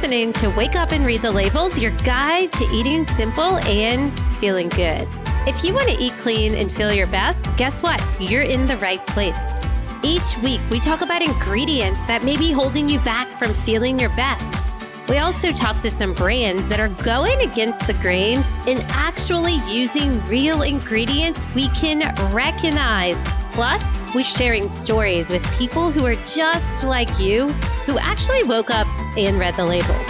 listening to Wake Up and Read the Labels, your guide to eating simple and feeling good. If you want to eat clean and feel your best, guess what? You're in the right place. Each week, we talk about ingredients that may be holding you back from feeling your best. We also talk to some brands that are going against the grain and actually using real ingredients we can recognize. Plus, we're sharing stories with people who are just like you, who actually woke up and read the labels.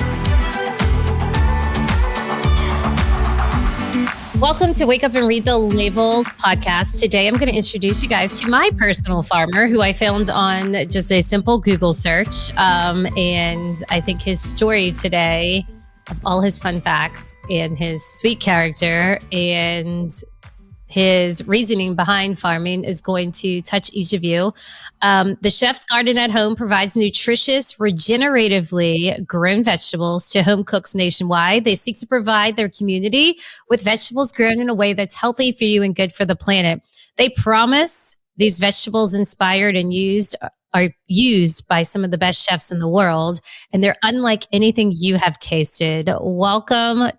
Welcome to Wake Up and Read the Labels podcast. Today, I'm going to introduce you guys to my personal farmer who I found on just a simple Google search. And I think his story today of all his fun facts and his sweet character and his reasoning behind farming is going to touch each of you. The Chef's Garden at Home provides nutritious, regeneratively grown vegetables to home cooks nationwide. They seek to provide their community with vegetables grown in a way that's healthy for you and good for the planet. They promise these vegetables inspired and are used by some of the best chefs in the world, and they're unlike anything you have tasted. Welcome,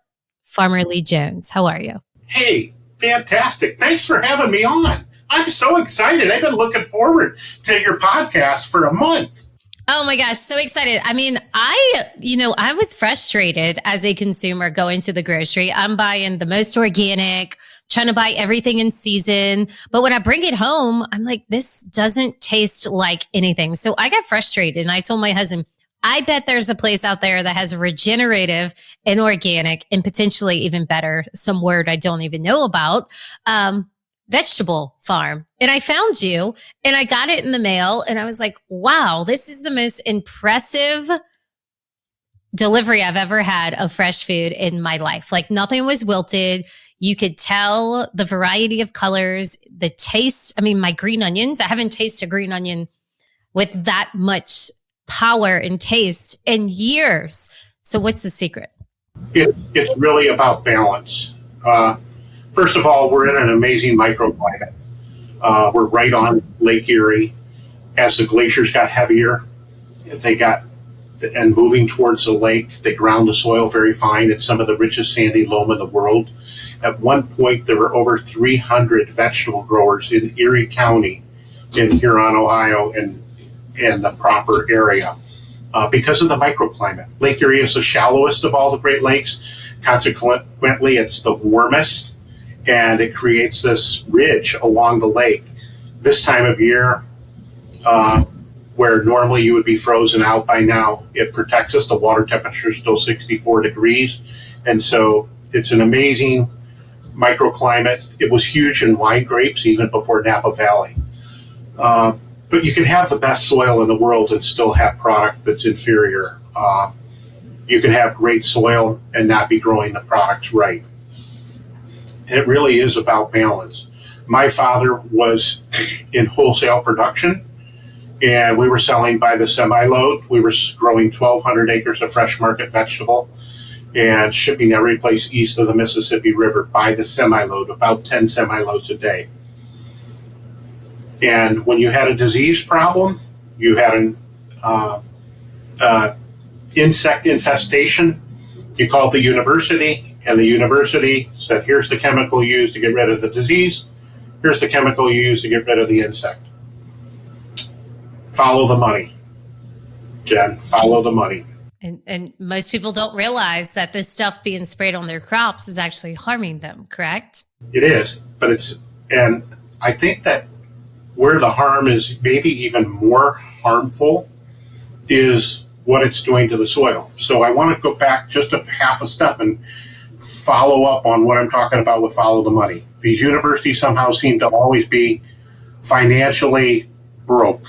Farmer Lee Jones. How are you? Hey. Fantastic. Thanks for having me on. I'm so excited. I've been looking forward to your podcast for a month. Oh my gosh, so excited. I mean, I was frustrated as a consumer going to the grocery. I'm buying the most organic, trying to buy everything in season. But when I bring it home, I'm like, this doesn't taste like anything. So I got frustrated and I told my husband, I bet there's a place out there that has regenerative and organic and potentially even better, some word I don't even know about, vegetable farm. And I found you and I got it in the mail and I was like, wow, this is the most impressive delivery I've ever had of fresh food in my life. Like nothing was wilted. You could tell the variety of colors, the taste. I mean, my green onions, I haven't tasted a green onion with that much power and taste in years. So what's the secret? It's really about balance. First of all, we're in an amazing microclimate. We're right on Lake Erie. As the glaciers got heavier, and moving towards the lake, they ground the soil very fine. It's some of the richest sandy loam in the world. At one point, there were over 300 vegetable growers in Erie County in Huron, Ohio, and the proper area because of the microclimate. Lake Erie is the shallowest of all the Great Lakes. Consequently, it's the warmest, and it creates this ridge along the lake. This time of year, where normally you would be frozen out by now, it protects us. The water temperature is still 64 degrees. And so it's an amazing microclimate. It was huge in wine grapes even before Napa Valley. But you can have the best soil in the world and still have product that's inferior. You can have great soil and not be growing the products right. It really is about balance. My father was in wholesale production, and we were selling by the semi-load. We were growing 1,200 acres of fresh market vegetable and shipping every place east of the Mississippi River by the semi-load, about 10 semi-loads a day. And when you had a disease problem, you had an insect infestation, you called the university, and the university said, here's the chemical used to get rid of the disease. Here's the chemical used to get rid of the insect. Follow the money, Jen, follow the money. And most people don't realize that this stuff being sprayed on their crops is actually harming them, correct? It is, and I think that where the harm is maybe even more harmful is what it's doing to the soil. So I want to go back just half a step and follow up on what I'm talking about with follow the money. These universities somehow seem to always be financially broke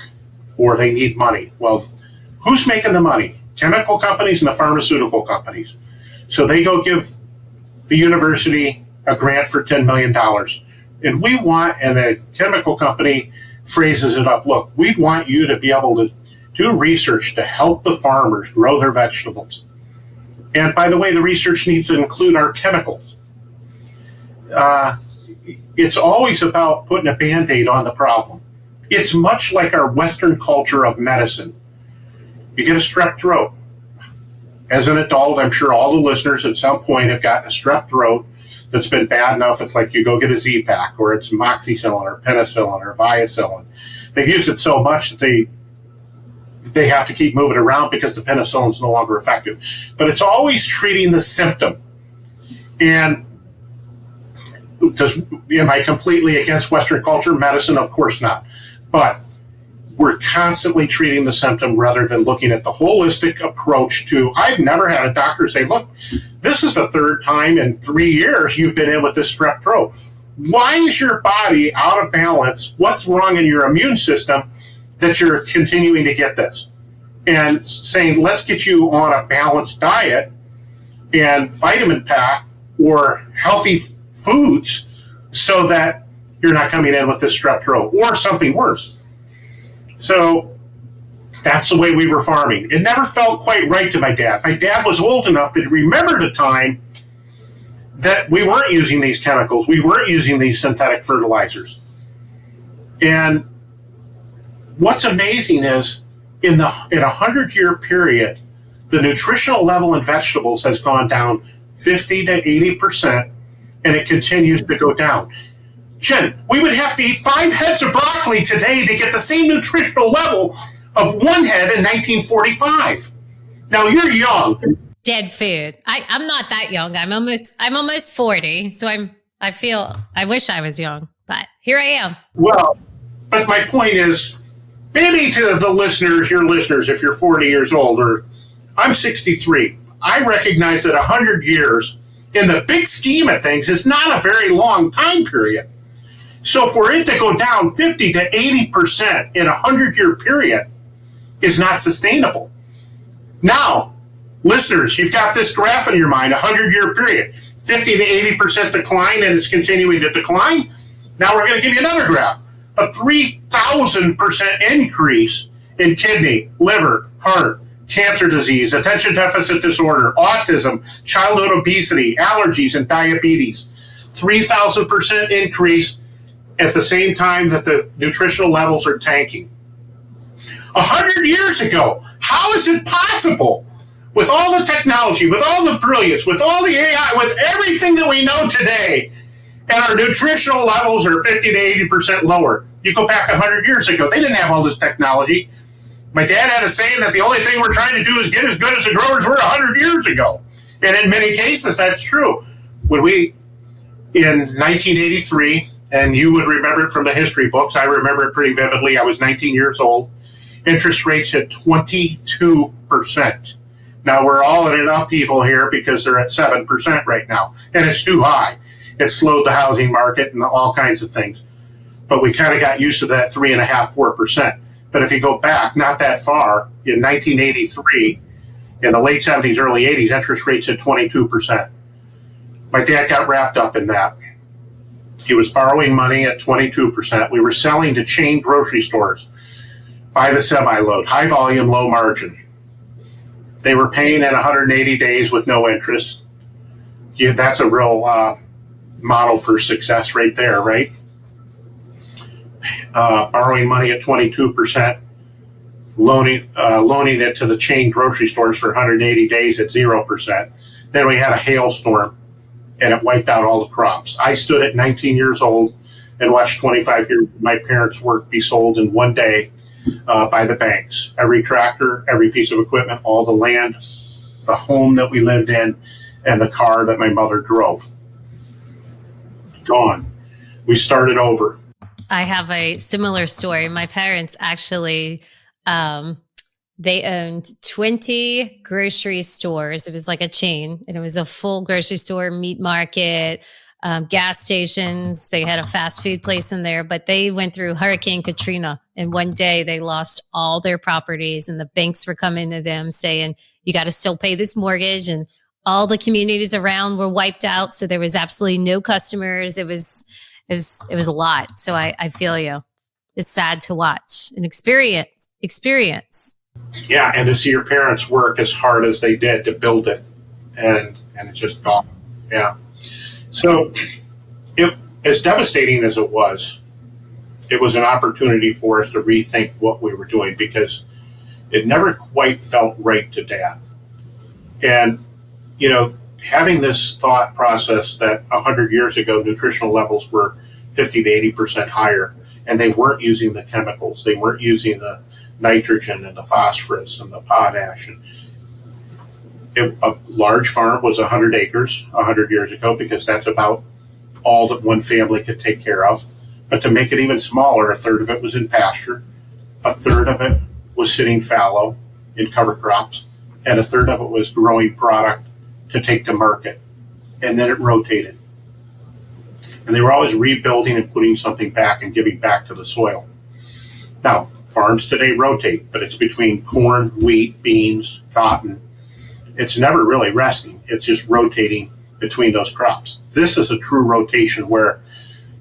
or they need money. Well, who's making the money? Chemical companies and the pharmaceutical companies. So they go give the university a grant for $10 million. And the chemical company phrases it up, look, we want you to be able to do research to help the farmers grow their vegetables. And by the way, the research needs to include our chemicals. It's always about putting a Band-Aid on the problem. It's much like our Western culture of medicine. You get a strep throat. as an adult, I'm sure all the listeners at some point have gotten a strep throat that's been bad enough. It's like you go get a Z-Pack, or it's amoxicillin or penicillin or viacillin. They've used it so much that they have to keep moving around because the penicillin is no longer effective. But it's always treating the symptom. And am I completely against Western culture medicine? Of course not. But we're constantly treating the symptom rather than looking at the holistic approach to, I've never had a doctor say, look, this is the third time in 3 years you've been in with this strep throat. Why is your body out of balance? What's wrong in your immune system that you're continuing to get this? And saying, let's get you on a balanced diet and vitamin pack or healthy foods so that you're not coming in with this strep throat or something worse. So that's the way we were farming. It never felt quite right to my dad. My dad was old enough that he remembered a time that we weren't using these chemicals. We weren't using these synthetic fertilizers. And what's amazing is in a 100-year period, the nutritional level in vegetables has gone down 50 to 80%, and it continues to go down. Jen, we would have to eat 5 heads of broccoli today to get the same nutritional level of 1 head in 1945. Now, you're young. Dead food. I'm not that young. I'm almost 40. So I wish I was young, but here I am. Well, but my point is, maybe to the listeners, your listeners, if you're 40 years old, or I'm 63, I recognize that 100 years in the big scheme of things is not a very long time period. So for it to go down 50 to 80% in a 100-year period is not sustainable. Now, listeners, you've got this graph in your mind, a 100-year period, 50 to 80% decline, and it's continuing to decline. Now we're going to give you another graph, a 3,000% increase in kidney, liver, heart, cancer disease, attention deficit disorder, autism, childhood obesity, allergies, and diabetes. 3,000% increase at the same time that the nutritional levels are tanking. 100 years ago, how is it possible, with all the technology, with all the brilliance, with all the AI, with everything that we know today, and our nutritional levels are 50 to 80% lower? You go back 100 years ago, they didn't have all this technology. My dad had a saying that the only thing we're trying to do is get as good as the growers were 100 years ago. And in many cases, that's true. When we, in 1983, and you would remember it from the history books, I remember it pretty vividly, I was 19 years old, interest rates hit 22%. Now we're all in an upheaval here because they're at 7% right now, and it's too high. It slowed the housing market and all kinds of things. But we kind of got used to that 3.5%, 4%. But if you go back not that far, in 1983, in the late 70s, early 80s, interest rates at 22%. My dad got wrapped up in that. He was borrowing money at 22%. We were selling to chain grocery stores by the semi-load, high volume, low margin. They were paying in 180 days with no interest. That's a real model for success right there, right? Borrowing money at 22%, loaning it to the chain grocery stores for 180 days at 0%. Then we had a hailstorm, and it wiped out all the crops. I stood at 19 years old and watched 25 years of my parents' work be sold in one day by the banks. Every tractor, every piece of equipment, all the land, the home that we lived in, and the car that my mother drove. Gone. We started over. I have a similar story. My parents actually, they owned 20 grocery stores. It was like a chain, and it was a full grocery store, meat market, gas stations. They had a fast food place in there, but they went through Hurricane Katrina, and one day they lost all their properties, and the banks were coming to them saying, you got to still pay this mortgage, and all the communities around were wiped out. So there was absolutely no customers. It was a lot. So I feel you. It's sad to watch and experience. Yeah, and to see your parents work as hard as they did to build it, and it's just gone. Yeah. So, as devastating as it was an opportunity for us to rethink what we were doing, because it never quite felt right to Dad. And, having this thought process that 100 years ago, nutritional levels were 50 to 80% higher, and they weren't using the chemicals. They weren't using the nitrogen and the phosphorus and the potash. A large farm was 100 acres 100 years ago because that's about all that one family could take care of. But to make it even smaller, a third of it was in pasture, a third of it was sitting fallow in cover crops, and a third of it was growing product to take to market. And then it rotated. And they were always rebuilding and putting something back and giving back to the soil. Now, farms today rotate, but it's between corn, wheat, beans, cotton. It's never really resting. It's just rotating between those crops. This is a true rotation where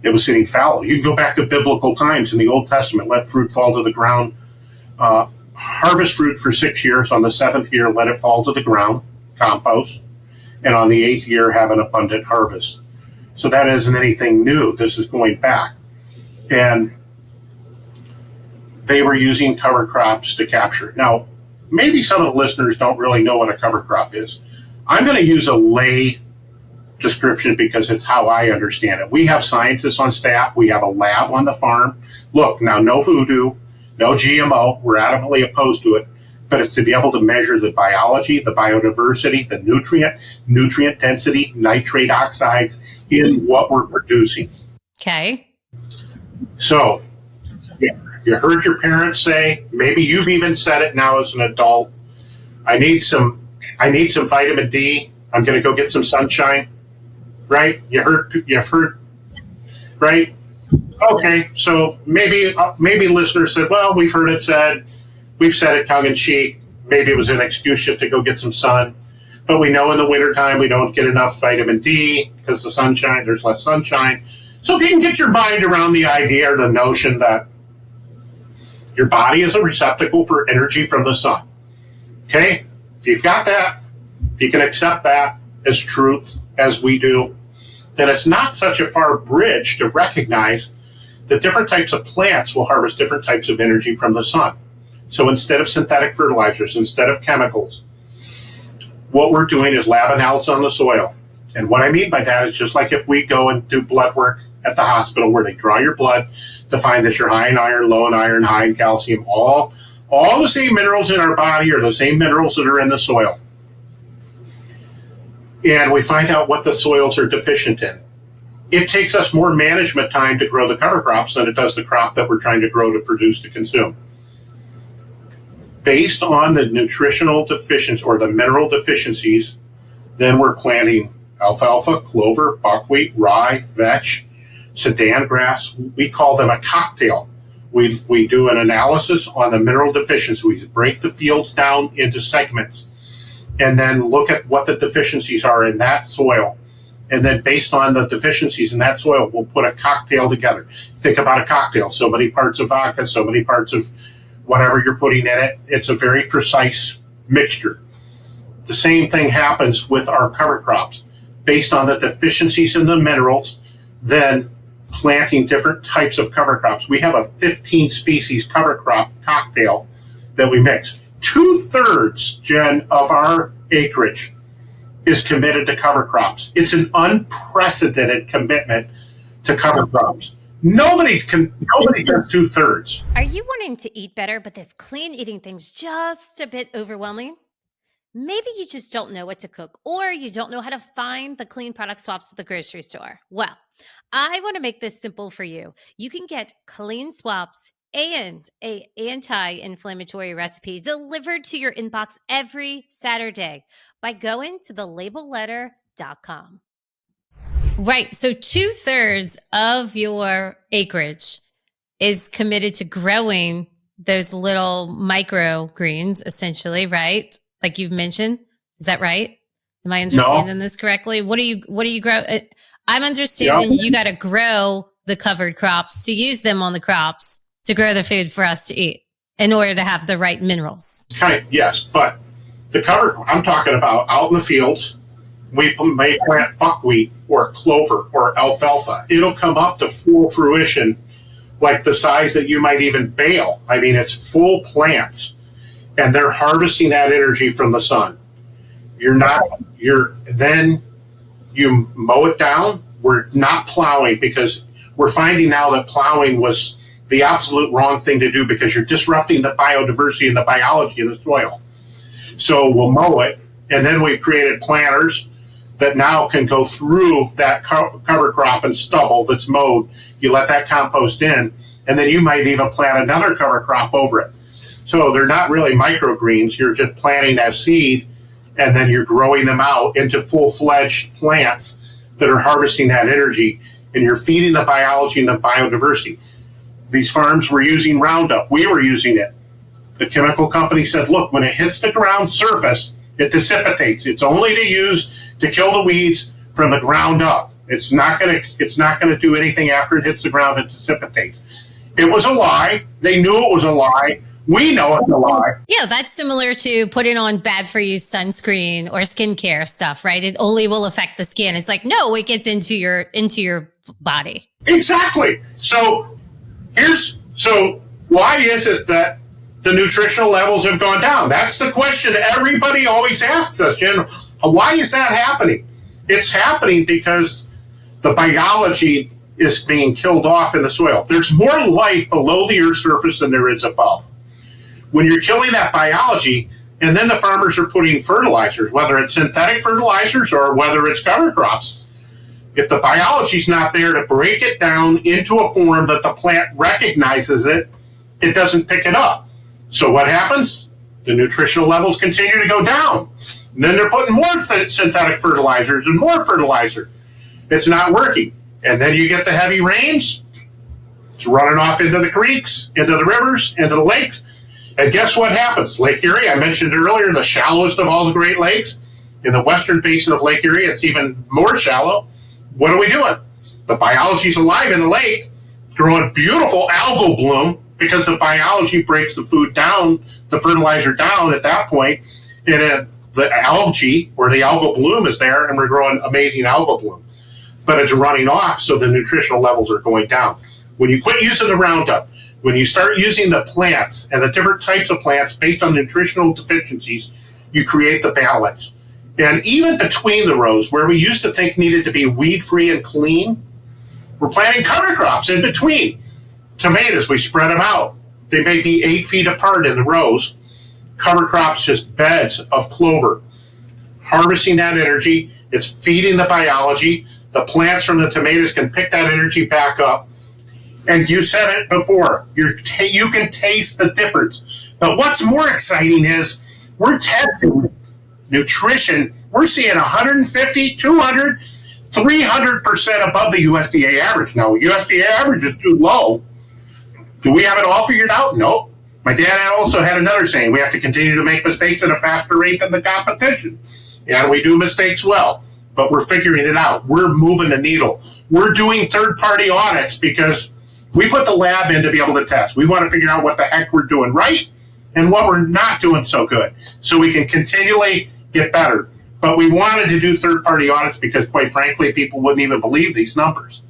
it was sitting fallow. You can go back to biblical times in the Old Testament, let fruit fall to the ground, harvest fruit for 6 years. On the 7th year, let it fall to the ground, compost. And on the 8th year, have an abundant harvest. So that isn't anything new. This is going back. And they were using cover crops to capture. Now, maybe some of the listeners don't really know what a cover crop is. I'm going to use a lay description because it's how I understand it. We have scientists on staff. We have a lab on the farm. Look, now no voodoo, no GMO. We're adamantly opposed to it. But it's to be able to measure the biology, the biodiversity, the nutrient density, nitrate oxides in what we're producing. Okay. So, yeah, you heard your parents say, maybe you've even said it now as an adult, I need some vitamin D. I'm going to go get some sunshine. Right? You've heard, right? Okay, so maybe listeners said, well, we've heard it said, we've said it tongue in cheek. Maybe it was an excuse just to go get some sun. But we know in the wintertime we don't get enough vitamin D because there's less sunshine. So if you can get your mind around the idea or the notion that your body is a receptacle for energy from the sun. Okay? If you've got that, if you can accept that as truth, as we do, then it's not such a far bridge to recognize that different types of plants will harvest different types of energy from the sun. So instead of synthetic fertilizers, instead of chemicals, what we're doing is lab analysis on the soil. And what I mean by that is just like if we go and do blood work at the hospital where they draw your blood to find that you're high in iron, low in iron, high in calcium, all the same minerals in our body are the same minerals that are in the soil. And we find out what the soils are deficient in. It takes us more management time to grow the cover crops than it does the crop that we're trying to grow to produce to consume. Based on the nutritional deficiencies or the mineral deficiencies, then we're planting alfalfa, clover, buckwheat, rye, vetch, Sudan grass. We call them a cocktail. We do an analysis on the mineral deficiencies. We break the fields down into segments and then look at what the deficiencies are in that soil. And then based on the deficiencies in that soil, we'll put a cocktail together. Think about a cocktail. So many parts of vodka, so many parts of whatever you're putting in it. It's a very precise mixture. The same thing happens with our cover crops. Based on the deficiencies in the minerals, then planting different types of cover crops. We have a 15 species cover crop cocktail that we mix. 2/3, Jen, of our acreage is committed to cover crops. It's an unprecedented commitment to cover crops. Nobody does 2/3. Are you wanting to eat better, but this clean eating thing's just a bit overwhelming? Maybe you just don't know what to cook, or you don't know how to find the clean product swaps at the grocery store. Well, I want to make this simple for you. You can get clean swaps and an anti-inflammatory recipe delivered to your inbox every Saturday by going to thelabelletter.com. Right. So 2/3 of your acreage is committed to growing those little microgreens, essentially, right? Like you've mentioned. Is that right? Am I understanding this correctly? What do you grow? I'm understanding you got to grow the covered crops to use them on the crops to grow the food for us to eat in order to have the right minerals. Yes, but the cover, I'm talking about out in the fields, we may plant buckwheat or clover or alfalfa. It'll come up to full fruition, like the size that you might even bale. I mean, it's full plants, and they're harvesting that energy from the sun. Then you mow it down. We're not plowing because we're finding now that plowing was the absolute wrong thing to do because you're disrupting the biodiversity and the biology in the soil. So we'll mow it, and then we've created planters that now can go through that cover crop and stubble that's mowed. You let that compost in, and then you might even plant another cover crop over it. So they're not really microgreens. You're just planting as seed, and then you're growing them out into full-fledged plants that are harvesting that energy, and you're feeding the biology and the biodiversity. These farms were using Roundup. We were using it. The chemical company said, look, when it hits the ground surface, it dissipates. It's only to use to kill the weeds from the ground up. It's not going to do anything after it hits the ground. It dissipates. It was a lie. They knew it was a lie. We know it's a lie. Yeah, that's similar to putting on bad for you sunscreen or skincare stuff, right? It only will affect the skin. It's like, no, it gets into your body. Exactly. So why is it that the nutritional levels have gone down? That's the question everybody always asks us, Jen. Why is that happening? It's happening because the biology is being killed off in the soil. There's more life below the earth's surface than there is above. When you're killing that biology, and then the farmers are putting fertilizers, whether it's synthetic fertilizers or whether it's cover crops, if the biology's not there to break it down into a form that the plant recognizes it, it doesn't pick it up. So what happens? The nutritional levels continue to go down. And then they're putting more synthetic fertilizers and more fertilizer. It's not working. And then you get the heavy rains. It's running off into the creeks, into the rivers, into the lakes. And guess what happens? Lake Erie, I mentioned earlier, the shallowest of all the Great Lakes. In the western basin of Lake Erie, it's even more shallow. What are we doing? The biology's alive in the lake. It's growing beautiful algal bloom because the biology breaks the food down, the fertilizer down at that point, and the algae or the algal bloom is there, and we're growing amazing algal bloom. But it's running off, so the nutritional levels are going down. When you quit using the Roundup, when you start using the plants and the different types of plants based on nutritional deficiencies, you create the balance. And even between the rows, where we used to think needed to be weed-free and clean, we're planting cover crops in between. Tomatoes, we spread them out. They may be 8 feet apart in the rows. Cover crops, just beds of clover. Harvesting that energy, it's feeding the biology. The plants from the tomatoes can pick that energy back up. And you said it before, you can taste the difference. But what's more exciting is we're testing nutrition. We're seeing 150, 200, 300% above the USDA average. Now, USDA average is too low. Do we have it all figured out? No. My dad also had another saying, we have to continue to make mistakes at a faster rate than the competition. And we do mistakes well, but we're figuring it out. We're moving the needle. We're doing third-party audits because we put the lab in to be able to test. We want to figure out what the heck we're doing right and what we're not doing so good so we can continually get better. But we wanted to do third-party audits because, quite frankly, people wouldn't even believe these numbers.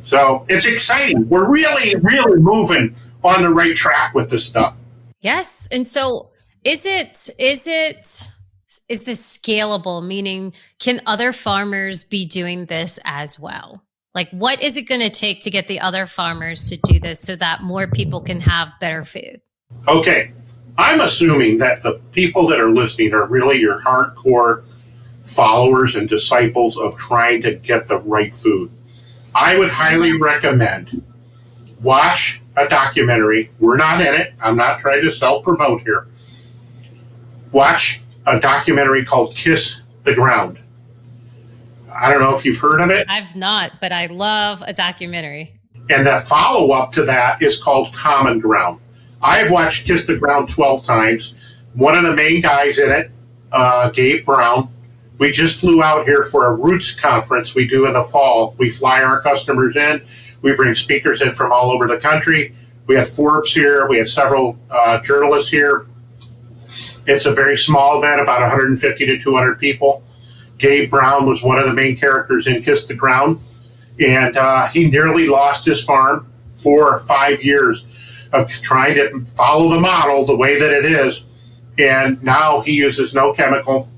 So it's exciting. We're really, really moving on the right track with this stuff. Yes. And so is this scalable? Meaning, can other farmers be doing this as well? Like, what is it going to take to get the other farmers to do this so that more people can have better food? Okay. I'm assuming that the people that are listening are really your hardcore followers and disciples of trying to get the right food. I would highly recommend watch a documentary. We're not in it. I'm not trying to self-promote here. Watch a documentary called Kiss the Ground. I don't know if you've heard of it. I've not, but I love a documentary. And the follow-up to that is called Common Ground. I've watched Kiss the Ground 12 times. One of the main guys in it, Gabe Brown, we just flew out here for a Roots conference we do in the fall. We fly our customers in. We bring speakers in from all over the country. We had Forbes here. We had several journalists here. It's a very small event, about 150 to 200 people. Gabe Brown was one of the main characters in Kiss the Ground. And he nearly lost his farm 4 or 5 years of trying to follow the model the way that it is. And now he uses no chemical.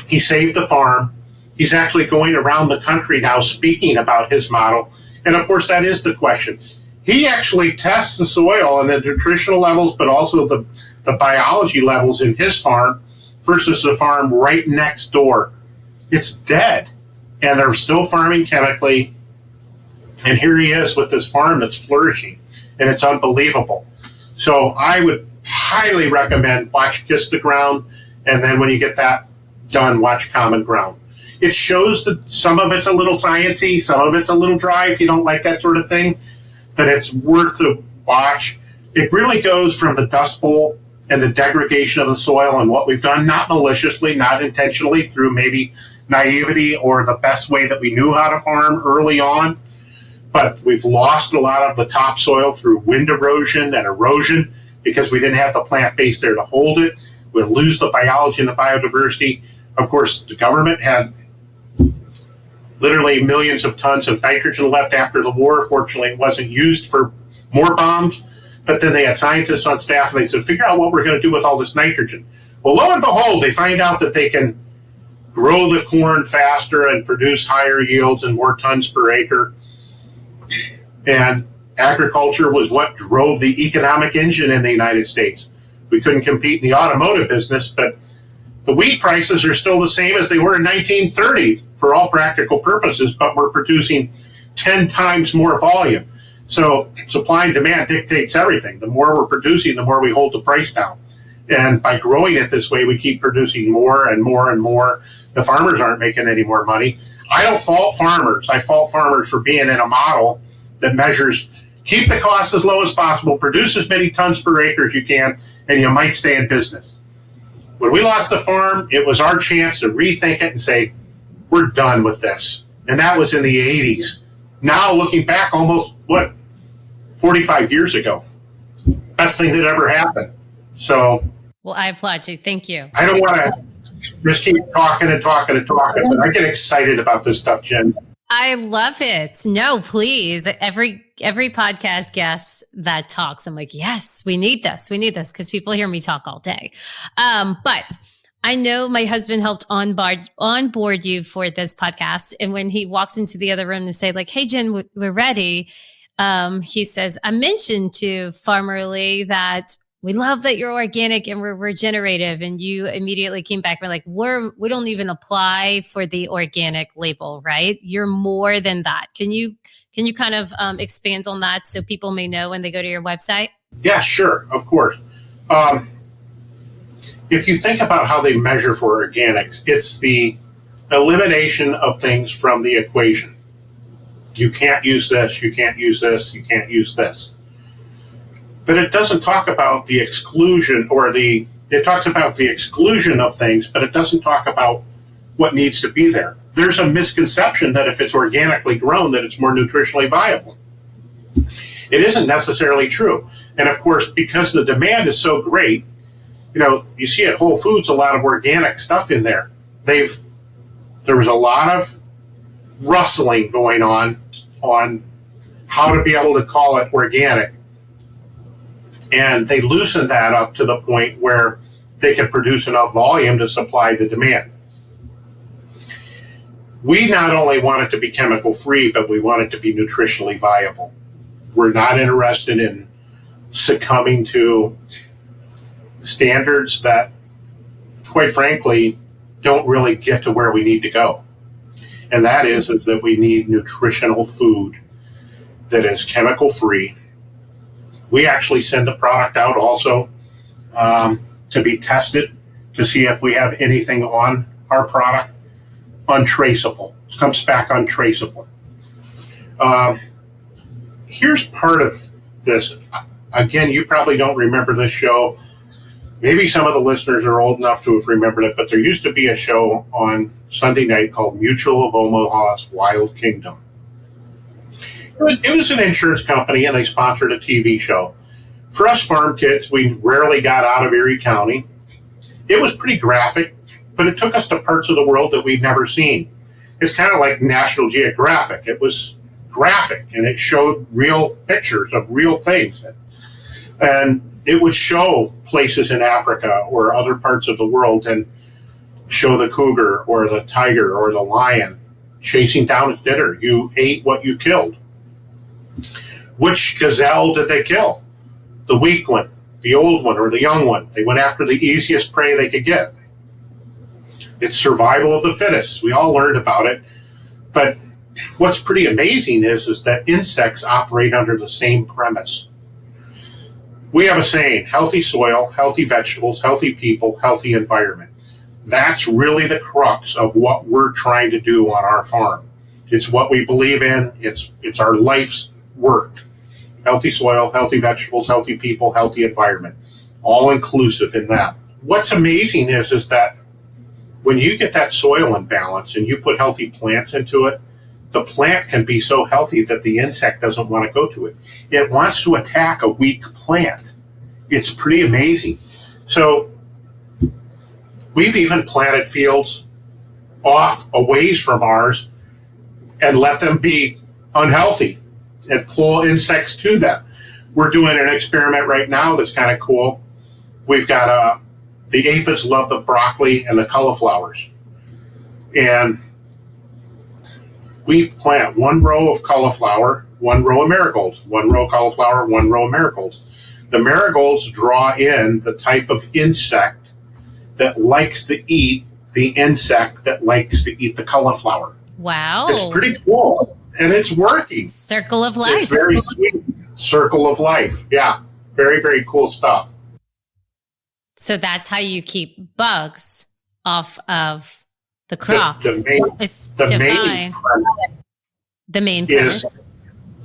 He saved the farm. He's actually going around the country now speaking about his model. And of course, that is the question. He actually tests the soil and the nutritional levels, but also the biology levels in his farm versus the farm right next door. It's dead. And they're still farming chemically. And here he is with this farm that's flourishing. And it's unbelievable. So I would highly recommend watch Kiss the Ground. And then when you get that done, watch Common Ground. It shows that some of it's a little sciencey, some of it's a little dry if you don't like that sort of thing, but it's worth a watch. It really goes from the Dust Bowl and the degradation of the soil and what we've done, not maliciously, not intentionally, through maybe naivety or the best way that we knew how to farm early on, but we've lost a lot of the topsoil through wind erosion and erosion because we didn't have the plant base there to hold it. We'll lose the biology and the biodiversity. Of course, the government had literally millions of tons of nitrogen left after the war. Fortunately, it wasn't used for more bombs. But then they had scientists on staff, and they said, figure out what we're going to do with all this nitrogen. Well, lo and behold, they find out that they can grow the corn faster and produce higher yields and more tons per acre. And agriculture was what drove the economic engine in the United States. We couldn't compete in the automotive business, but the wheat prices are still the same as they were in 1930 for all practical purposes, but we're producing 10 times more volume. So supply and demand dictates everything. The more we're producing, the more we hold the price down. And by growing it this way, we keep producing more and more and more. The farmers aren't making any more money. I don't fault farmers. I fault farmers for being in a model that measures, keep the cost as low as possible, produce as many tons per acre as you can, and you might stay in business. When we lost the farm, it was our chance to rethink it and say, we're done with this. And that was in the 80s. Now, looking back almost, 45 years ago. Best thing that ever happened. So. Well, I applaud you. Thank you. I don't want to just keep talking and talking and talking, but I get excited about this stuff, Jen. I love it. No, please. Every podcast guest that talks, I'm like, yes, we need this. We need this, because people hear me talk all day. But I know my husband helped onboard you for this podcast. And when he walks into the other room and say like, hey, Jen, we're ready. He says, I mentioned to Farmerly that we love that you're organic and we're regenerative. And you immediately came back. We're like, we don't even apply for the organic label, right? You're more than that. Can you kind of expand on that so people may know when they go to your website? Yeah, sure. Of course. If you think about how they measure for organics, it's the elimination of things from the equation. You can't use this, you can't use this, you can't use this. But it doesn't talk about the exclusion it talks about the exclusion of things, but it doesn't talk about what needs to be there. There's a misconception that if it's organically grown, that it's more nutritionally viable. It isn't necessarily true. And of course, because the demand is so great, you see at Whole Foods a lot of organic stuff in there. There was a lot of rustling going on how to be able to call it organic. And they loosened that up to the point where they could produce enough volume to supply the demand. We not only want it to be chemical free, but we want it to be nutritionally viable. We're not interested in succumbing to standards that, quite frankly, don't really get to where we need to go. And that is that we need nutritional food that is chemical free. We actually send the product out also to be tested to see if we have anything on our product untraceable. It comes back untraceable. Here's part of this. Again, you probably don't remember this show. Maybe some of the listeners are old enough to have remembered it, but there used to be a show on Sunday night called Mutual of Omaha's Wild Kingdom. It was an insurance company, and they sponsored a TV show. For us farm kids, we rarely got out of Erie County. It was pretty graphic, but it took us to parts of the world that we'd never seen. It's kind of like National Geographic. It was graphic, and it showed real pictures of real things. And it would show places in Africa or other parts of the world. And show the cougar or the tiger or the lion chasing down its dinner. You ate what you killed. Which gazelle did they kill? The weak one, the old one, or the young one? They went after the easiest prey they could get. It's survival of the fittest. We all learned about it. But what's pretty amazing is that insects operate under the same premise. We have a saying, healthy soil, healthy vegetables, healthy people, healthy environment. That's really the crux of what we're trying to do on our farm. It's what we believe in. It's our life's work. Healthy soil, healthy vegetables, healthy people, healthy environment. All inclusive in that. What's amazing is that when you get that soil in balance and you put healthy plants into it, the plant can be so healthy that the insect doesn't want to go to it. It wants to attack a weak plant. It's pretty amazing. So we've even planted fields off a ways from ours and let them be unhealthy and pull insects to them. We're doing an experiment right now that's kind of cool. We've got the aphids love the broccoli and the cauliflowers. And we plant one row of cauliflower, one row of marigolds, one row of cauliflower, one row of marigolds. The marigolds draw in the type of insect that likes to eat the insect that likes to eat the cauliflower. Wow. It's pretty cool. And it's working. Circle of life. It's very sweet. Circle of life. Yeah. Very, very cool stuff. So that's how you keep bugs off of the crops. The main premise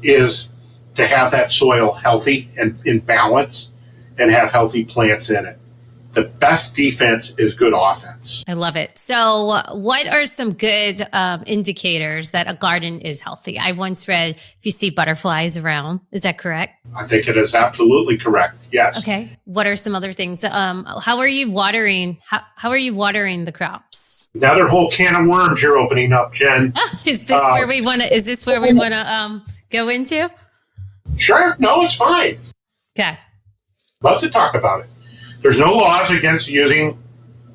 is to have that soil healthy and in balance and have healthy plants in it. The best defense is good offense. I love it. So what are some good indicators that a garden is healthy? I once read if you see butterflies around, is that correct? I think it is absolutely correct. Yes. Okay. What are some other things? How are you watering? How are you watering the crops? Another whole can of worms you're opening up, Jen. Is this where we want to? Is this where we want to go into? Sure. No, it's fine. Okay. Love to talk about it. There's no laws against using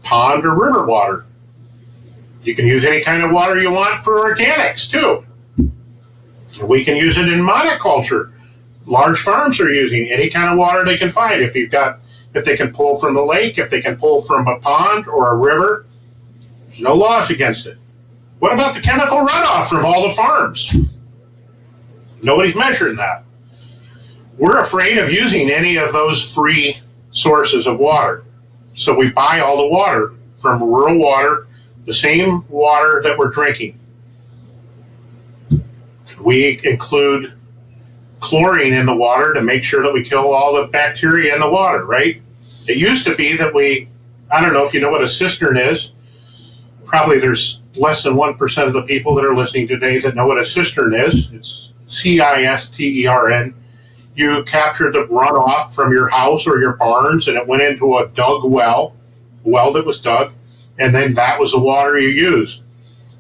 pond or river water. You can use any kind of water you want for organics, too. We can use it in monoculture. Large farms are using any kind of water they can find. If they can pull from the lake, if they can pull from a pond or a river, there's no laws against it. What about the chemical runoff from all the farms? Nobody's measuring that. We're afraid of using any of those free sources of water. So we buy all the water from rural water, the same water that we're drinking. We include chlorine in the water to make sure that we kill all the bacteria in the water, right? It used to be that I don't know if you know what a cistern is. Probably there's less than 1% of the people that are listening today that know what a cistern is. It's CISTERN. You captured the runoff from your house or your barns, and it went into a dug well that was dug, and then that was the water you used.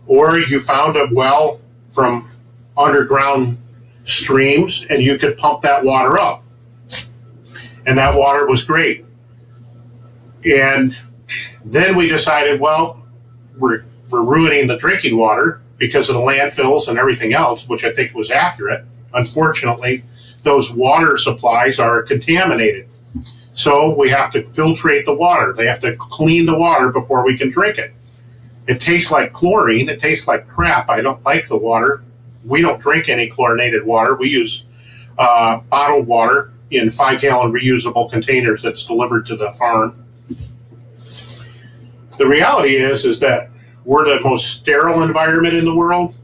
Or you found a well from underground streams, and you could pump that water up. And that water was great. And then we decided, well, we're ruining the drinking water because of the landfills and everything else, which I think was accurate. Unfortunately, those water supplies are contaminated. So we have to filtrate the water. They have to clean the water before we can drink it. It tastes like chlorine. It tastes like crap. I don't like the water. We don't drink any chlorinated water. We use bottled water in 5-gallon reusable containers that's delivered to the farm. The reality is that we're the most sterile environment in the world,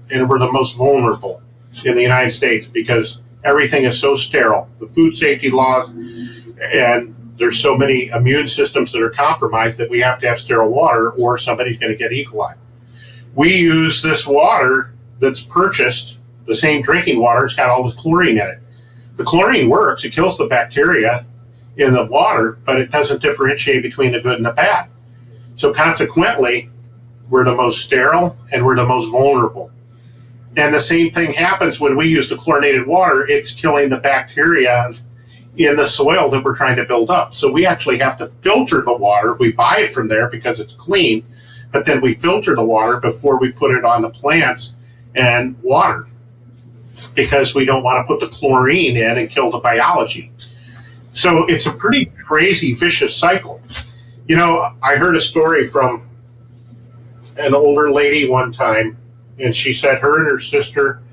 and we're the most vulnerable in the United States because everything is so sterile. The food safety laws, and there's so many immune systems that are compromised that we have to have sterile water or somebody's going to get E. coli. We use this water that's purchased, the same drinking water, it's got all this chlorine in it. The chlorine works, it kills the bacteria in the water, but it doesn't differentiate between the good and the bad. So consequently, we're the most sterile and we're the most vulnerable. And the same thing happens when we use the chlorinated water. It's killing the bacteria in the soil that we're trying to build up. So we actually have to filter the water. We buy it from there because it's clean, but then we filter the water before we put it on the plants and water, because we don't want to put the chlorine in and kill the biology. So it's a pretty crazy, vicious cycle. You know, I heard a story from an older lady one time, and she said her and her sister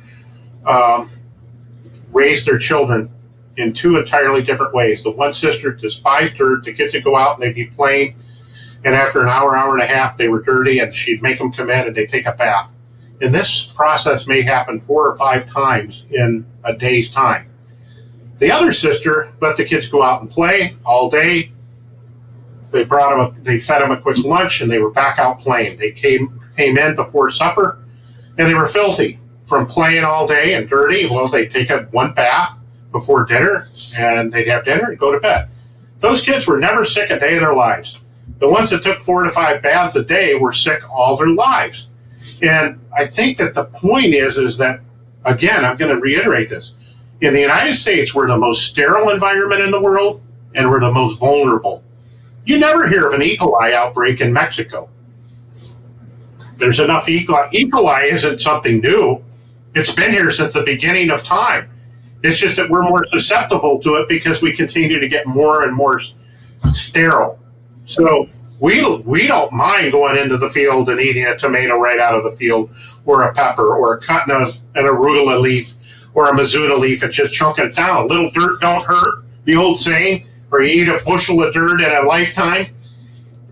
raised their children in two entirely different ways. The one sister despised dirt. The kids would go out and they'd be playing, and after an hour, hour and a half, they were dirty, and she'd make them come in and they'd take a bath. And this process may happen 4 or 5 times in a day's time. The other sister let the kids go out and play all day. They fed them a quick lunch, and they were back out playing. They came in before supper, and they were filthy from playing all day and dirty. Well, they'd take one bath before dinner, and they'd have dinner and go to bed. Those kids were never sick a day in their lives. The ones that took 4 to 5 baths a day were sick all their lives. And I think that the point is that, again, I'm going to reiterate this. In the United States, we're the most sterile environment in the world, and we're the most vulnerable. You never hear of an E. coli outbreak in Mexico. There's enough E. coli. E. coli isn't something new. It's been here since the beginning of time. It's just that we're more susceptible to it because we continue to get more and more sterile. So we don't mind going into the field and eating a tomato right out of the field, or a pepper, or cutting an arugula leaf or a mizuna leaf and just chunking it down. A little dirt don't hurt, the old saying, or you eat a bushel of dirt in a lifetime.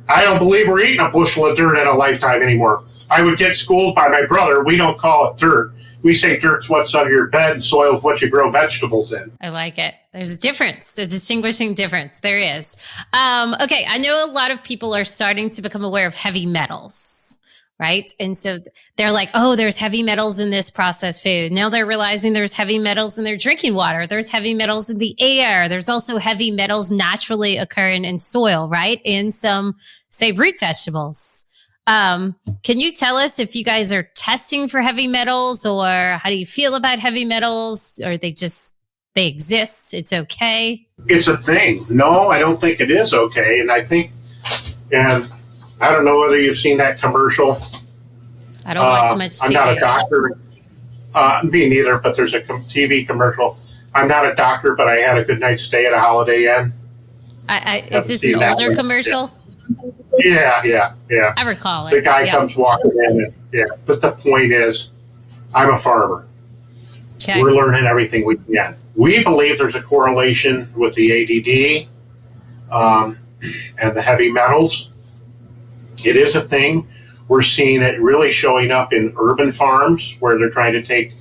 I don't believe we're eating a bushel of dirt in a lifetime anymore. I would get schooled by my brother. We don't call it dirt. We say dirt's what's under your bed, and soil's what you grow vegetables in. I like it. There's a difference, a distinguishing difference. There is. Okay, I know a lot of people are starting to become aware of heavy metals, right? And so they're like, oh, there's heavy metals in this processed food. Now they're realizing there's heavy metals in their drinking water. There's heavy metals in the air. There's also heavy metals naturally occurring in soil, right? In some, say, root vegetables. Can you tell us if you guys are testing for heavy metals, or how do you feel about heavy metals? Or they exist, it's okay? It's a thing. No, I don't think it is okay. And I don't know whether you've seen that commercial. I don't watch much TV. I'm not a doctor. Me neither, but there's a TV commercial. I'm not a doctor, but I had a good night's stay at a Holiday Inn. Is this an older commercial? Yeah. I recall it. The guy comes walking in, but the point is, I'm a farmer. Okay. We're learning everything we can. We believe there's a correlation with the ADD and the heavy metals. It is a thing. We're seeing it really showing up in urban farms where they're trying to take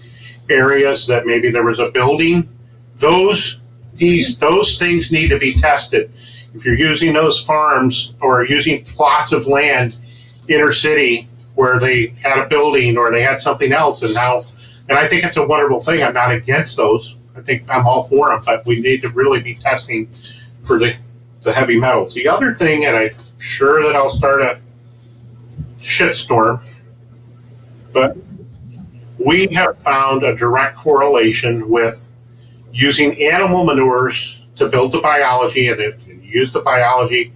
areas that maybe there was a building. Those things need to be tested. If you're using those farms or using plots of land inner city where they had a building or they had something else, and I think it's a wonderful thing. I'm not against those. I think I'm all for them, but we need to really be testing for the heavy metals. The other thing, and I'm sure that I'll start a shitstorm, but we have found a direct correlation with using animal manures to build the biology, and if you use the biology,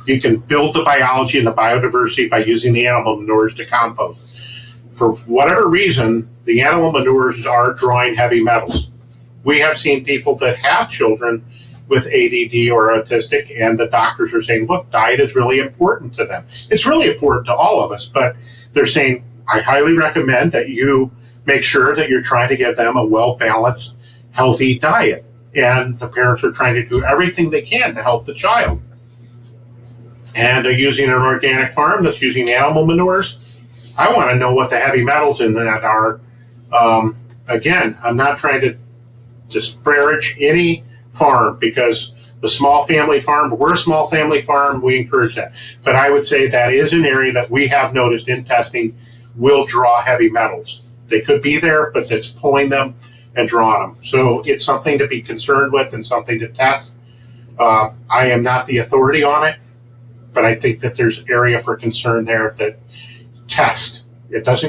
you can build the biology and the biodiversity by using the animal manures to compost. For whatever reason, the animal manures are drawing heavy metals. We have seen people that have children with ADD or autistic, and the doctors are saying, look, diet is really important to them. It's really important to all of us, but they're saying, I highly recommend that you make sure that you're trying to give them a well-balanced, healthy diet. And the parents are trying to do everything they can to help the child. And they're using an organic farm that's using animal manures. I want to know what the heavy metals in that are. Again, I'm not trying to disparage any farm, because the small family farm, we're a small family farm, we encourage that. But I would say that is an area that we have noticed in testing will draw heavy metals. They could be there, but it's pulling them and drawing them. So it's something to be concerned with and something to test. I am not the authority on it, but I think that there's area for concern there that test. Does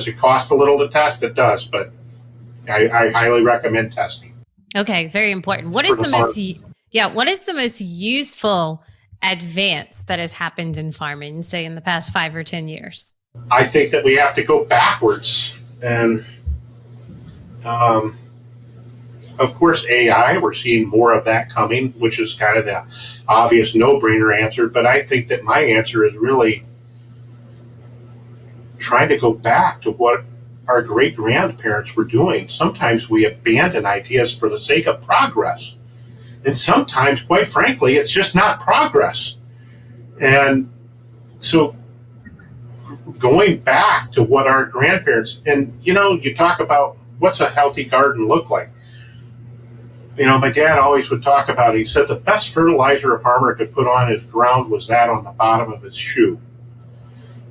it cost a little to test? It does, but I highly recommend testing. Okay, very important. What is the most useful advance that has happened in farming, say in the past 5 or 10 years? I think that we have to go backwards. And of course, AI, we're seeing more of that coming, which is kind of the obvious no-brainer answer. But I think that my answer is really trying to go back to what our great-grandparents were doing. Sometimes we abandon ideas for the sake of progress. And sometimes, quite frankly, it's just not progress. And so going back to what our grandparents, and you talk about what's a healthy garden look like. My dad always would talk about it. He said the best fertilizer a farmer could put on his ground was that on the bottom of his shoe.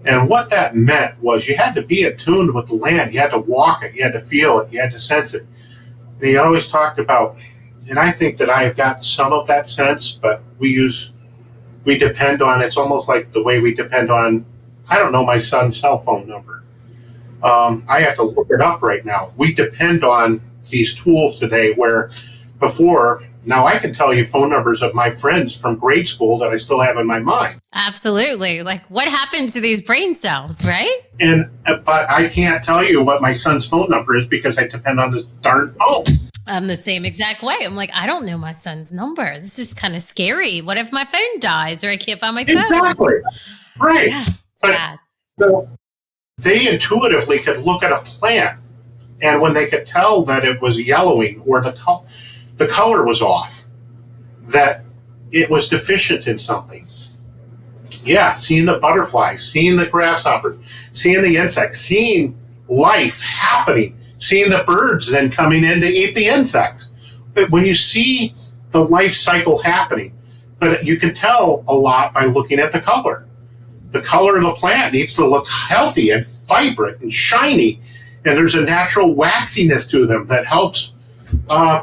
And what that meant was you had to be attuned with the land. You had to walk it. You had to feel it. You had to sense it. And he always talked about, and I think that I have got some of that sense, but we depend on, it's almost like the way we depend on, I don't know my son's cell phone number. I have to look it up right now. We depend on these tools today where before, now I can tell you phone numbers of my friends from grade school that I still have in my mind. Absolutely. Like what happened to these brain cells, right? But I can't tell you what my son's phone number is because I depend on the darn phone. I'm the same exact way. I'm like, I don't know my son's number. This is kind of scary. What if my phone dies or I can't find my phone? Exactly. Right. Yeah, it's bad. So they intuitively could look at a plant, and when they could tell that it was yellowing or the color was off, that it was deficient in something. Yeah, seeing the butterflies, seeing the grasshopper, seeing the insects, seeing life happening, seeing the birds then coming in to eat the insects. But when you see the life cycle happening, but you can tell a lot by looking at the color. The color of the plant needs to look healthy and vibrant and shiny, and there's a natural waxiness to them that helps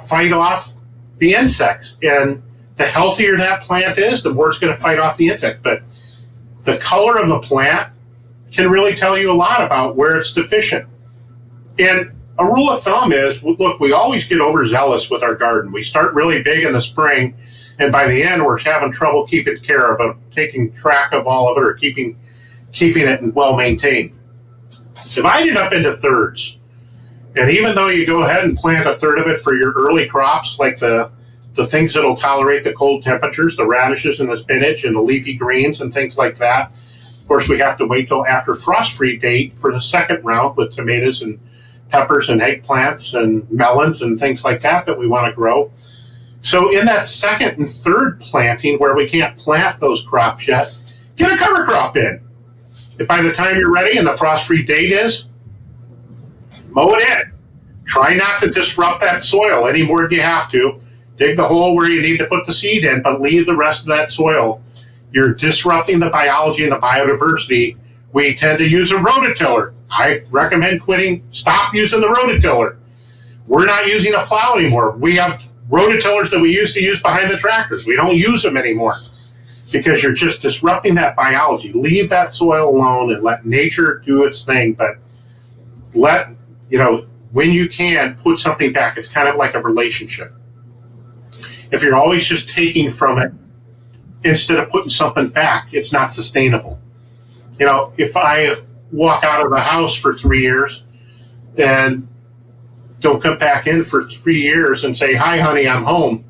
fight off the insects. And the healthier that plant is, the more it's going to fight off the insect. But the color of the plant can really tell you a lot about where it's deficient. And a rule of thumb is, look, we always get overzealous with our garden. We start really big in the spring, and by the end, we're having trouble keeping care of it, taking track of all of it, or keeping it well maintained. Divide it up into thirds. And even though you go ahead and plant a third of it for your early crops, like the things that'll tolerate the cold temperatures, the radishes and the spinach and the leafy greens and things like that. Of course, we have to wait till after frost-free date for the second round with tomatoes and peppers and eggplants and melons and things like that we want to grow. So in that second and third planting where we can't plant those crops yet, get a cover crop in. And by the time you're ready and the frost-free date is, mow it in. Try not to disrupt that soil any more than you have to. Dig the hole where you need to put the seed in, but leave the rest of that soil. You're disrupting the biology and the biodiversity. We tend to use a rototiller. I recommend stop using the rototiller. We're not using a plow anymore. We have rototillers that we used to use behind the tractors. We don't use them anymore because you're just disrupting that biology. Leave that soil alone and let nature do its thing, but when you can, put something back. It's kind of like a relationship. If you're always just taking from it instead of putting something back, it's not sustainable. If I walk out of the house for 3 years and don't come back in for 3 years and say, hi, honey, I'm home,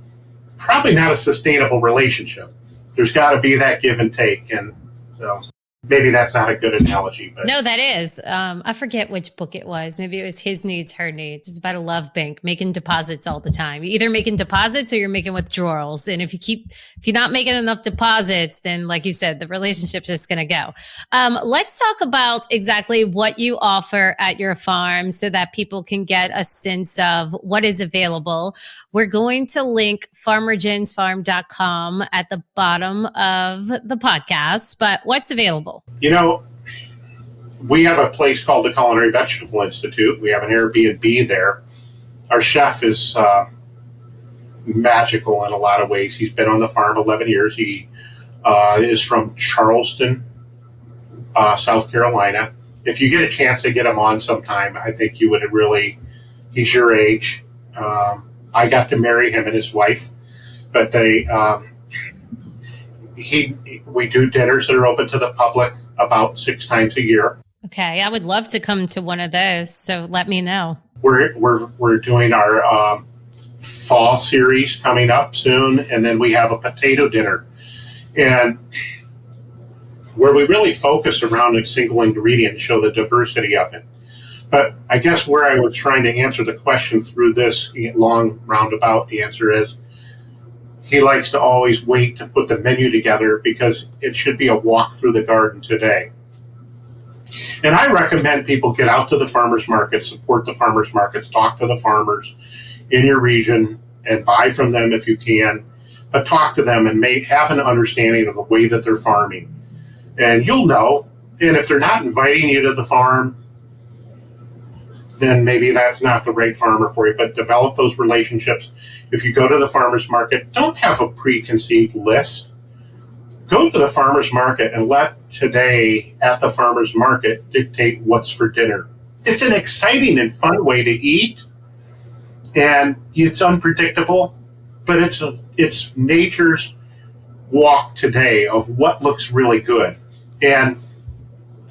probably not a sustainable relationship. There's got to be that give and take. And so maybe that's not a good analogy. But no, that is. I forget which book it was. Maybe it was His Needs, Her Needs. It's about a love bank making deposits all the time. You're either making deposits or you're making withdrawals. And if you're not making enough deposits, then like you said, the relationship's just going to go. Let's talk about exactly what you offer at your farm so that people can get a sense of what is available. We're going to link farmerjensfarm.com at the bottom of the podcast, but what's available? We have a place called the Culinary Vegetable Institute. We have an Airbnb there. Our chef is magical in a lot of ways. He's been on the farm 11 years. He is from Charleston, South Carolina. If you get a chance to get him on sometime, I think you would really He's your age. I got to marry him and his wife, but we do dinners that are open to the public about 6 times a year. Okay, I would love to come to one of those, so let me know. We're doing our fall series coming up soon, and then we have a potato dinner, and where we really focus around a single ingredient, show the diversity of it. But I guess where I was trying to answer the question through this long roundabout answer is, he likes to always wait to put the menu together because it should be a walk through the garden today. And I recommend people get out to the farmers markets, support the farmers markets, talk to the farmers in your region and buy from them if you can, but talk to them and have an understanding of the way that they're farming. And you'll know, and if they're not inviting you to the farm, then maybe that's not the right farmer for you, but develop those relationships. If you go to the farmer's market, don't have a preconceived list. Go to the farmer's market and let today at the farmer's market dictate what's for dinner. It's an exciting and fun way to eat, and it's unpredictable, but it's nature's walk today of what looks really good. And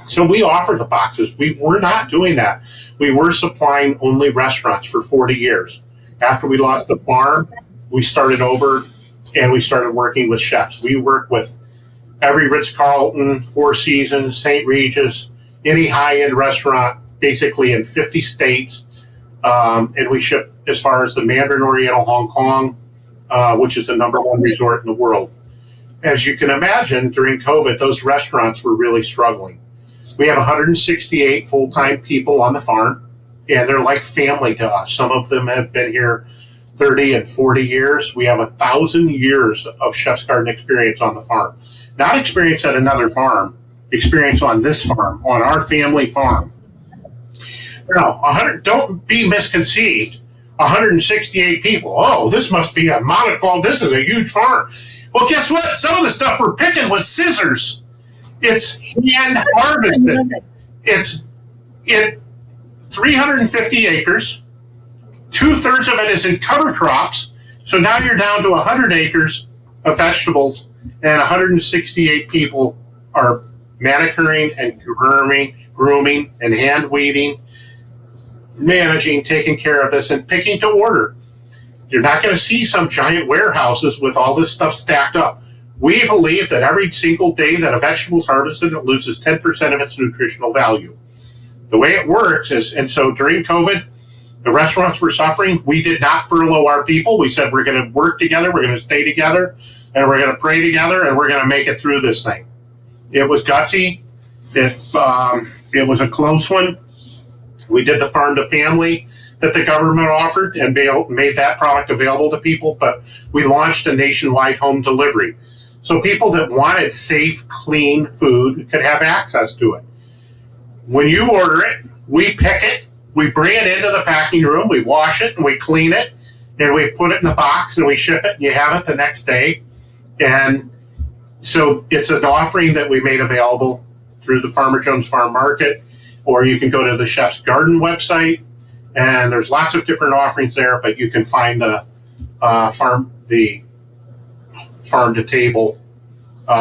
so we offer the boxes. We're not doing that. We were supplying only restaurants for 40 years. After we lost the farm, we started over and we started working with chefs. We work with every Ritz-Carlton, Four Seasons, St. Regis, any high-end restaurant, basically in 50 states. And we ship as far as the Mandarin Oriental, Hong Kong, which is the #1 resort in the world. As you can imagine, during COVID, those restaurants were really struggling. We have 168 full-time people on the farm, and they're like family to us. Some of them have been here 30 and 40 years. We have 1,000 years of Chef's Garden experience on the farm. Not experience at another farm, experience on this farm, on our family farm. Now, don't be misconceived. 168 people. Oh, this must be a monocule. This is a huge farm. Well, guess what? Some of the stuff we're picking with scissors. It's hand harvested. It's 350 acres. 2/3 of it is in cover crops. So now you're down to 100 acres of vegetables, and 168 people are manicuring and grooming and hand weeding, managing, taking care of this, and picking to order. You're not going to see some giant warehouses with all this stuff stacked up. We believe that every single day that a vegetable is harvested, it loses 10% of its nutritional value. The way it works is, and so during COVID, the restaurants were suffering. We did not furlough our people. We said we're going to work together, we're going to stay together, and we're going to pray together, and we're going to make it through this thing. It was gutsy. It was a close one. We did the farm to family that the government offered and made that product available to people, but we launched a nationwide home delivery. So people that wanted safe, clean food could have access to it. When you order it, we pick it, we bring it into the packing room, we wash it and we clean it, and we put it in a box and we ship it, and you have it the next day. And so it's an offering that we made available through the Farmer Jones Farm Market, or you can go to the Chef's Garden website, and there's lots of different offerings there, but you can find the farm to table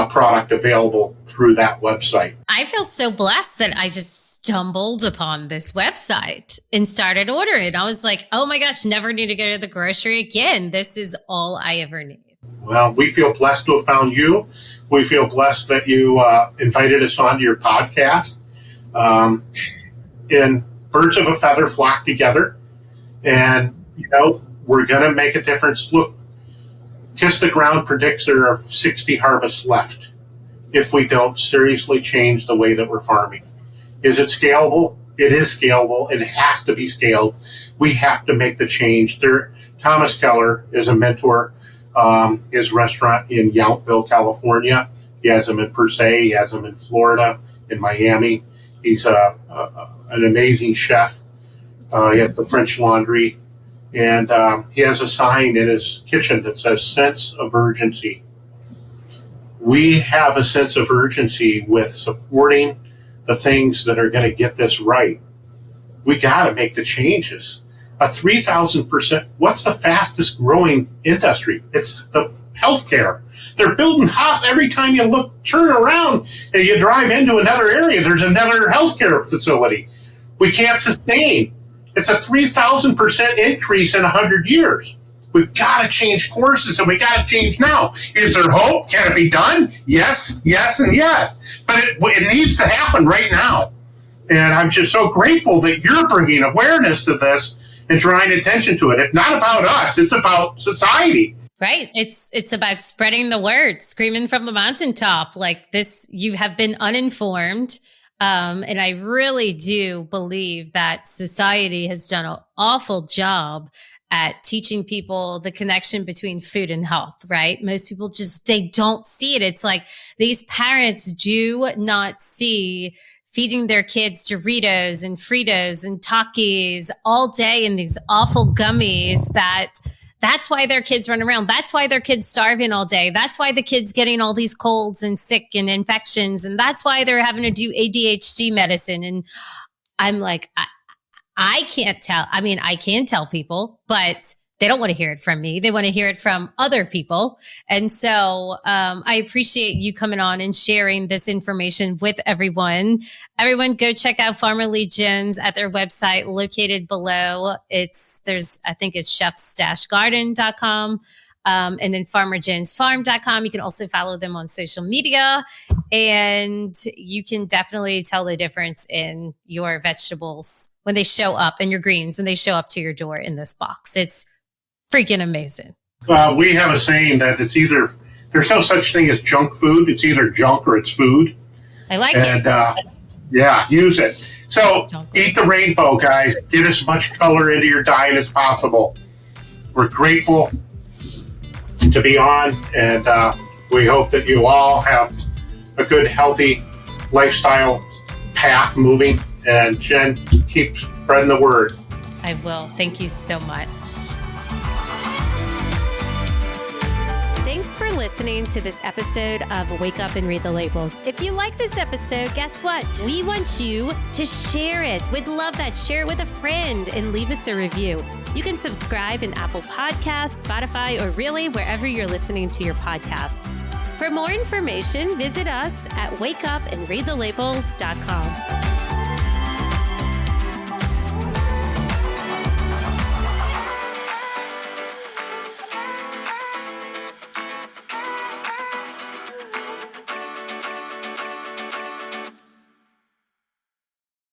product available through that website. I feel so blessed that I just stumbled upon this website and started ordering. I was like, oh my gosh, never need to go to the grocery again. This is all I ever need. Well, we feel blessed to have found you. We feel blessed that you invited us onto your podcast. And birds of a feather flock together. And, we're going to make a difference. Look, Kiss the Ground predicts there are 60 harvests left if we don't seriously change the way that we're farming. Is it scalable? It is scalable. It has to be scaled. We have to make the change. Thomas Keller is a mentor. His restaurant in Yountville, California. He has them in Per Se. He has them in Florida, in Miami. He's an amazing chef. He has the French Laundry. And he has a sign in his kitchen that says sense of urgency. We have a sense of urgency with supporting the things that are going to get this right. We got to make the changes. a 3,000%. What's the fastest growing industry? It's the healthcare. They're building hospitals. Every time you turn around and you drive into another area, there's another healthcare facility. We can't sustain. It's a 3,000% increase in 100 years. We've got to change courses, and we got to change now. Is there hope? Can it be done? Yes, yes, and yes. But it needs to happen right now. And I'm just so grateful that you're bringing awareness to this and drawing attention to it. It's not about us. It's about society. Right. It's about spreading the word, screaming from the mountaintop like this. You have been uninformed. And I really do believe that society has done an awful job at teaching people the connection between food and health, right? Most people they don't see it. It's like these parents do not see feeding their kids Doritos and Fritos and Takis all day in these awful gummies that's why their kids run around. That's why their kids starving all day. That's why the kids getting all these colds and sick and infections. And that's why they're having to do ADHD medicine. And I'm like, I can't tell. I mean, I can tell people, but they don't want to hear it from me. They want to hear it from other people. And so I appreciate you coming on and sharing this information with everyone. Everyone go check out Farmer Lee Jones at their website located below. I think it's chefs-garden.com. And then farmerjonesfarm.com. You can also follow them on social media, and you can definitely tell the difference in your vegetables when they show up, and your greens when they show up to your door in this box. It's freaking amazing. We have a saying that there's no such thing as junk food. It's either junk or it's food. I like it. Yeah, use it. So eat the rainbow, guys. Get as much color into your diet as possible. We're grateful to be on, and we hope that you all have a good, healthy lifestyle path moving. And Jen, keep spreading the word. I will. Thank you so much. Thanks for listening to this episode of Wake Up and Read the Labels. If you like this episode, guess what? We want you to share it. We'd love that. Share it with a friend and leave us a review. You can subscribe in Apple Podcasts, Spotify, or really wherever you're listening to your podcast. For more information, visit us at wakeupandreadthelabels.com.